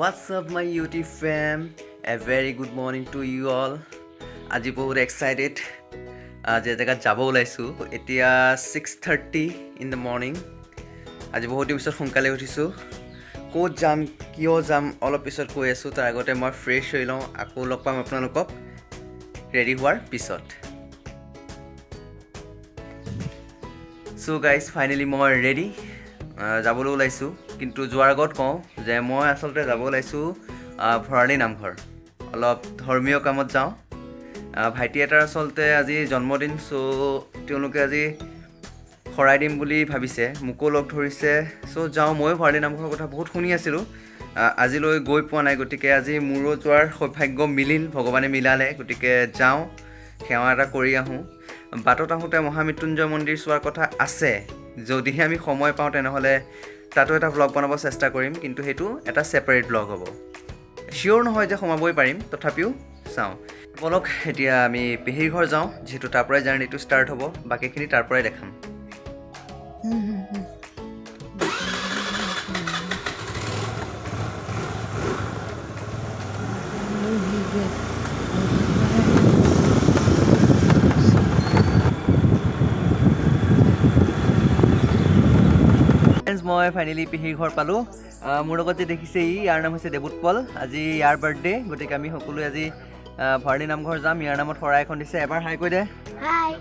What's up my YouTube fam? A very good morning to you all. আজি বহুত excited. যে জায়গা যাব ওলাইছো এতিয়া 6:30 in the morning. আজি বহুত পিছত সোনকালে উঠিছো কোত যাম কিয় যাম অলপ পিছত কৈ আছো তাৰ আগতে মই ফ্ৰেশ হৈ লওঁ আকৌ লগ পাম আপোনালোকক ৰেডি হোৱাৰ পিছত So guys finally মই ৰেডি যাবলৈ ওলাইছো কিন্তু যোৱাৰ আগত কওঁ যে মই আসলতে যাব ওলাইছো ভৰালি নামঘৰ অলপ ধৰ্মীয় কামত যাওঁ ভাইটি এটাৰ আসলতে আজি জন্মদিন সো তেওঁলোকে আজি খৰাই দিম বুলি ভাবিছে মুকো লগ ধৰিছে সো যাওঁ মই ভৰালি নামঘৰৰ কথা বহুত শুনি আছিলো আজিলৈ গৈ পোৱা নাই গতিকে আজি মোৰো যোৱাৰ সৌভাগ্য মিলিল ভগৱানে মিলালে গতিকে যাওঁ সেৱা এটা কৰি আহোঁ বাটত আহোঁতে মহামৃত্যুঞ্জয় মন্দিৰ চোৱাৰ কথা আছে যদিহে আমি সময় পাওঁ তেনেহ'লে তাতো এটা ব্লগ বনাব চেষ্টা কৰিম কিন্তু হেতু এটা সেপাৰেট ব্লগ হ'ব শিওৰ নহয় যে সমাবই পাৰিম তথাপিও চাওঁ বলক এতিয়া আমি পেহিৰ ঘৰ যাওঁ যেহেতু তাৰ পৰাই জাৰ্নিটো ষ্টাৰ্ট হ'ব বাকিখিনি তাৰ পৰাই দেখাম মই ফাইনালি পেহিৰ ঘৰ পালো মোৰ লগত যে দেখিছে ইয়াৰ নাম হৈছে দেবুৎপল আজি ইয়াৰ বাৰ্থডে গতিকে আমি সকলোৱে আজি ভৰালি নামঘৰ যাম ইয়াৰ নামত শৰাই এখন দিছে এবাৰ হাই কৈ দে হাই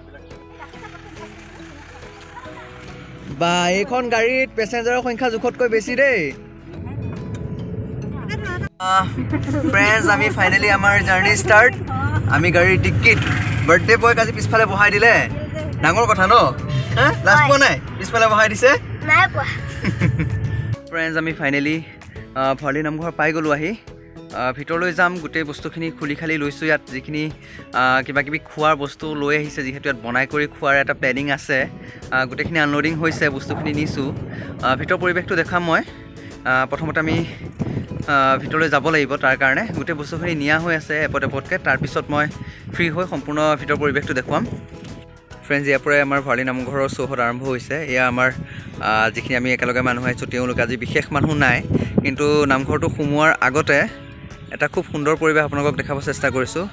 বা এইখন গাড়ীত পেছেঞ্জাৰৰ সংখ্যা জোখতকৈ বেছি দেই ফ্ৰেণ্ডছ আমি ফাইনালি আমাৰ জাৰ্নি ষ্টাৰ্ট আমি গাড়ীৰ ডিক্কিত বাৰ্থডে বয়ক আজি পিছফালে বহাই দিলে ডাঙৰ কথা ন লাষ্ট পোৱা নাই পিছফালে বহাই দিছে নাই পোৱা ফ্ৰেণ্ডছ আমি ফাইনালি ভৰালি নামঘৰ পাই গ'লো আহি ভিতৰলৈ যাম গোটেই বস্তুখিনি খুলি খালি লৈছোঁ ইয়াত যিখিনি কিবা কিবি খোৱাৰ বস্তু লৈ আহিছে যিহেতু ইয়াত বনাই কৰি খোৱাৰ এটা প্লেনিং আছে গোটেইখিনি আনলোডিং হৈছে বস্তুখিনি নিছোঁ ভিতৰ পৰিৱেশটো দেখাম মই প্ৰথমতে আমি ভিতৰলৈ যাব লাগিব তাৰ কাৰণে গোটেই বস্তুখিনি নিয়া হৈ আছে এপত এপতকৈ তাৰপিছত মই ফ্ৰী হৈ সম্পূৰ্ণ ভিতৰ পৰিৱেশটো দেখুৱাম ফ্ৰেণ্ডছ ইয়াৰ পৰাই আমাৰ ভৰালি নামঘৰৰ চৌহদ আৰম্ভ হৈছে এয়া আমাৰ যিখিনি আমি একেলগে মানুহ আহিছোঁ তেওঁলোক আজি বিশেষ মানুহ নাই কিন্তু নামঘৰটো সোমোৱাৰ আগতে এটা খুব সুন্দৰ পৰিৱেশ আপোনালোকক দেখাব চেষ্টা কৰিছোঁ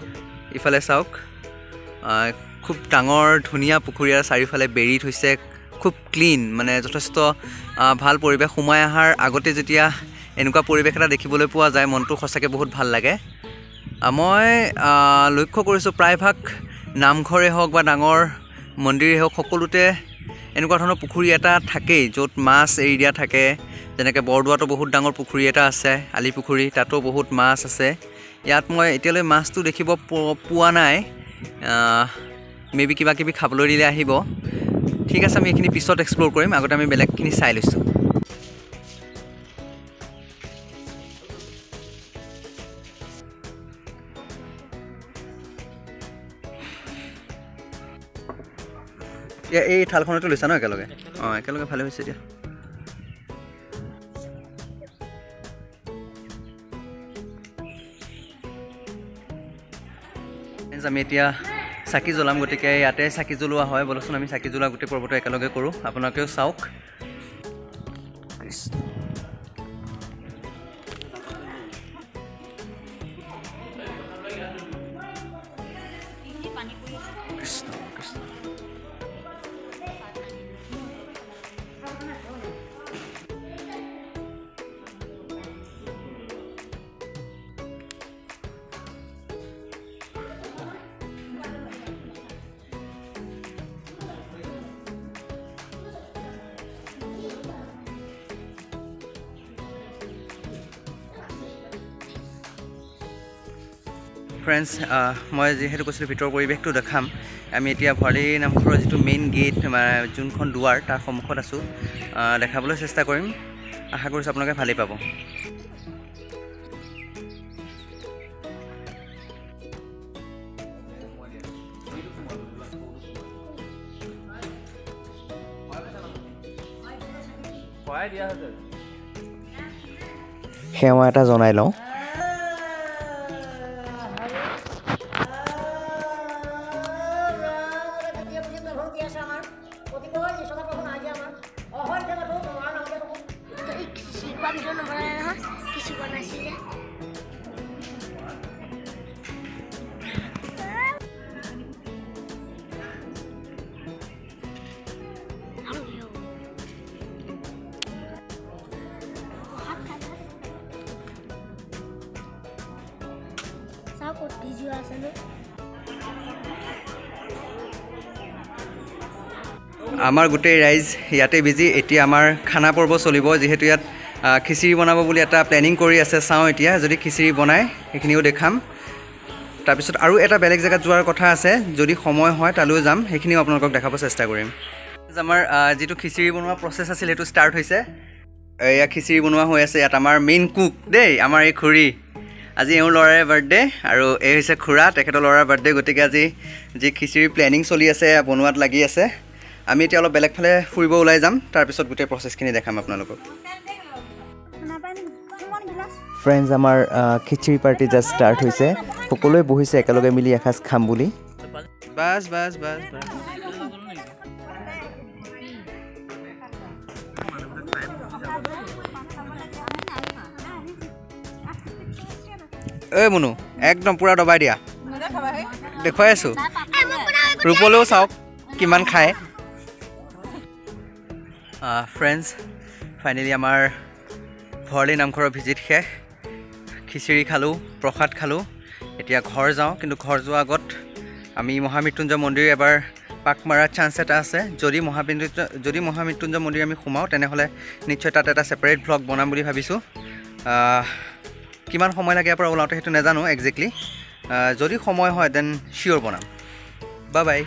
ইফালে চাওক খুব ডাঙৰ ধুনীয়া পুখুৰীৰ চাৰিওফালে বেৰি থৈছে খুব ক্লিন মানে যথেষ্ট ভাল পৰিৱেশ সোমাই অহাৰ আগতে যেতিয়া এনেকুৱা পৰিৱেশ এটা দেখিবলৈ পোৱা যায় মনটো সঁচাকৈ বহুত ভাল লাগে মই লক্ষ্য কৰিছোঁ প্ৰায়ভাগ নামঘৰে হওক বা ডাঙৰ মন্দিৰেই হওক সকলোতে এনেকুৱা ধৰণৰ পুখুৰী এটা থাকেই য'ত মাছ এৰি দিয়া থাকে যেনেকৈ বৰদোৱাতো বহুত ডাঙৰ পুখুৰী এটা আছে আলি পুখুৰী তাতো বহুত মাছ আছে ইয়াত মই এতিয়ালৈ মাছটো দেখিব পোৱা নাই মেবি কিবা কিবি খাবলৈ দিলে আহিব ঠিক আছে আমি এইখিনি পিছত এক্সপ্ল'ৰ কৰিম আগতে আমি বেলেগখিনি চাই লৈছোঁ এই থালখনতো লৈছা ন একেলগে একেলগে ভালে হৈছে দিয়া আমি এতিয়া চাকি জ্বলাম গতিকে ইয়াতে চাকি জ্বলোৱা হয় বলকচোন আমি চাকি জ্বলোৱা গোটেই পৰ্বটো একেলগে কৰোঁ আপোনালোকেও চাওক ফ্ৰেণ্ডছ মই যিহেতু কৈছিলোঁ ভিতৰৰ পৰিৱেশটো দেখাম আমি এতিয়া ভৰালি নামঘৰৰ যিটো মেইন গেট যোনখন দুৱাৰ তাৰ সন্মুখত আছোঁ দেখাবলৈ চেষ্টা কৰিম আশা কৰিছোঁ আপোনালোকে ভালেই পাব সেৱা এটা জনাই লওঁ Cuando no van a dejar que se van a hacer. আমাৰ গোটেই ৰাইজ ইয়াতে বিজি এতিয়া আমাৰ খানা পৰ্ব চলিব যেহেতু ইয়াত খিচিৰি বনাব বুলি এটা প্লেনিং কৰি আছে চাওঁ এতিয়া যদি খিচিৰি বনায় সেইখিনিও দেখাম তাৰপিছত আৰু এটা বেলেগ জেগাত যোৱাৰ কথা আছে যদি সময় হয় তালৈও যাম সেইখিনিও আপোনালোকক দেখাব চেষ্টা কৰিম আমাৰ যিটো খিচিৰি বনোৱা প্ৰচেছ আছিল সেইটো ষ্টাৰ্ট হৈছে এয়া খিচিৰি বনোৱা হৈ আছে ইয়াত আমাৰ মেইন কুক দেই আমাৰ এই খুৰী আজি এওঁৰ ল'ৰাৰ বাৰ্থডে আৰু এই হৈছে খুৰা তেখেতৰ ল'ৰাৰ বাৰ্থডে গতিকে আজি যি খিচিৰি প্লেনিং চলি আছে বনোৱাত লাগি আছে আমি এতিয়া অলপ বেলেগ ফালে ফুৰিব ওলাই যাম তাৰপিছত গোটেই প্ৰচেছখিনি দেখাম আপোনালোকক ফ্ৰেণ্ডছ আমাৰ খিচিৰি পাৰ্টি জাষ্ট ষ্টাৰ্ট হৈছে সকলোৱে বহিছে একেলগে মিলি এসাঁজ খাম বুলি বাছ বাছ বাছ বাছ ঐ মুনু একদম পুৰা দবাই দিয়া দেখুৱাই আছোঁ ৰূপলৈও চাওক কিমান খায় ফ্ৰেণ্ডছ ফাইনেলি আমাৰ ভৰালি নামঘৰৰ ভিজিট শেষ খিচিৰি খালোঁ প্ৰসাদ খালোঁ এতিয়া ঘৰ যাওঁ কিন্তু ঘৰ যোৱাৰ আগত আমি মহামৃত্যুঞ্জয় মন্দিৰ এবাৰ পাক মৰাৰ চান্স এটা আছে যদি মহামৃত্যুঞ্জয় মন্দিৰ আমি সোমাওঁ তেনেহ'লে নিশ্চয় তাত এটা ছেপাৰেট ভ্লগ বনাম বুলি ভাবিছোঁ কিমান সময় লাগে ইয়াৰ পৰা ওলাওঁতে সেইটো নাজানো একজেক্টলি যদি সময় হয় দেন চিয়'ৰ বনাম বাই বাই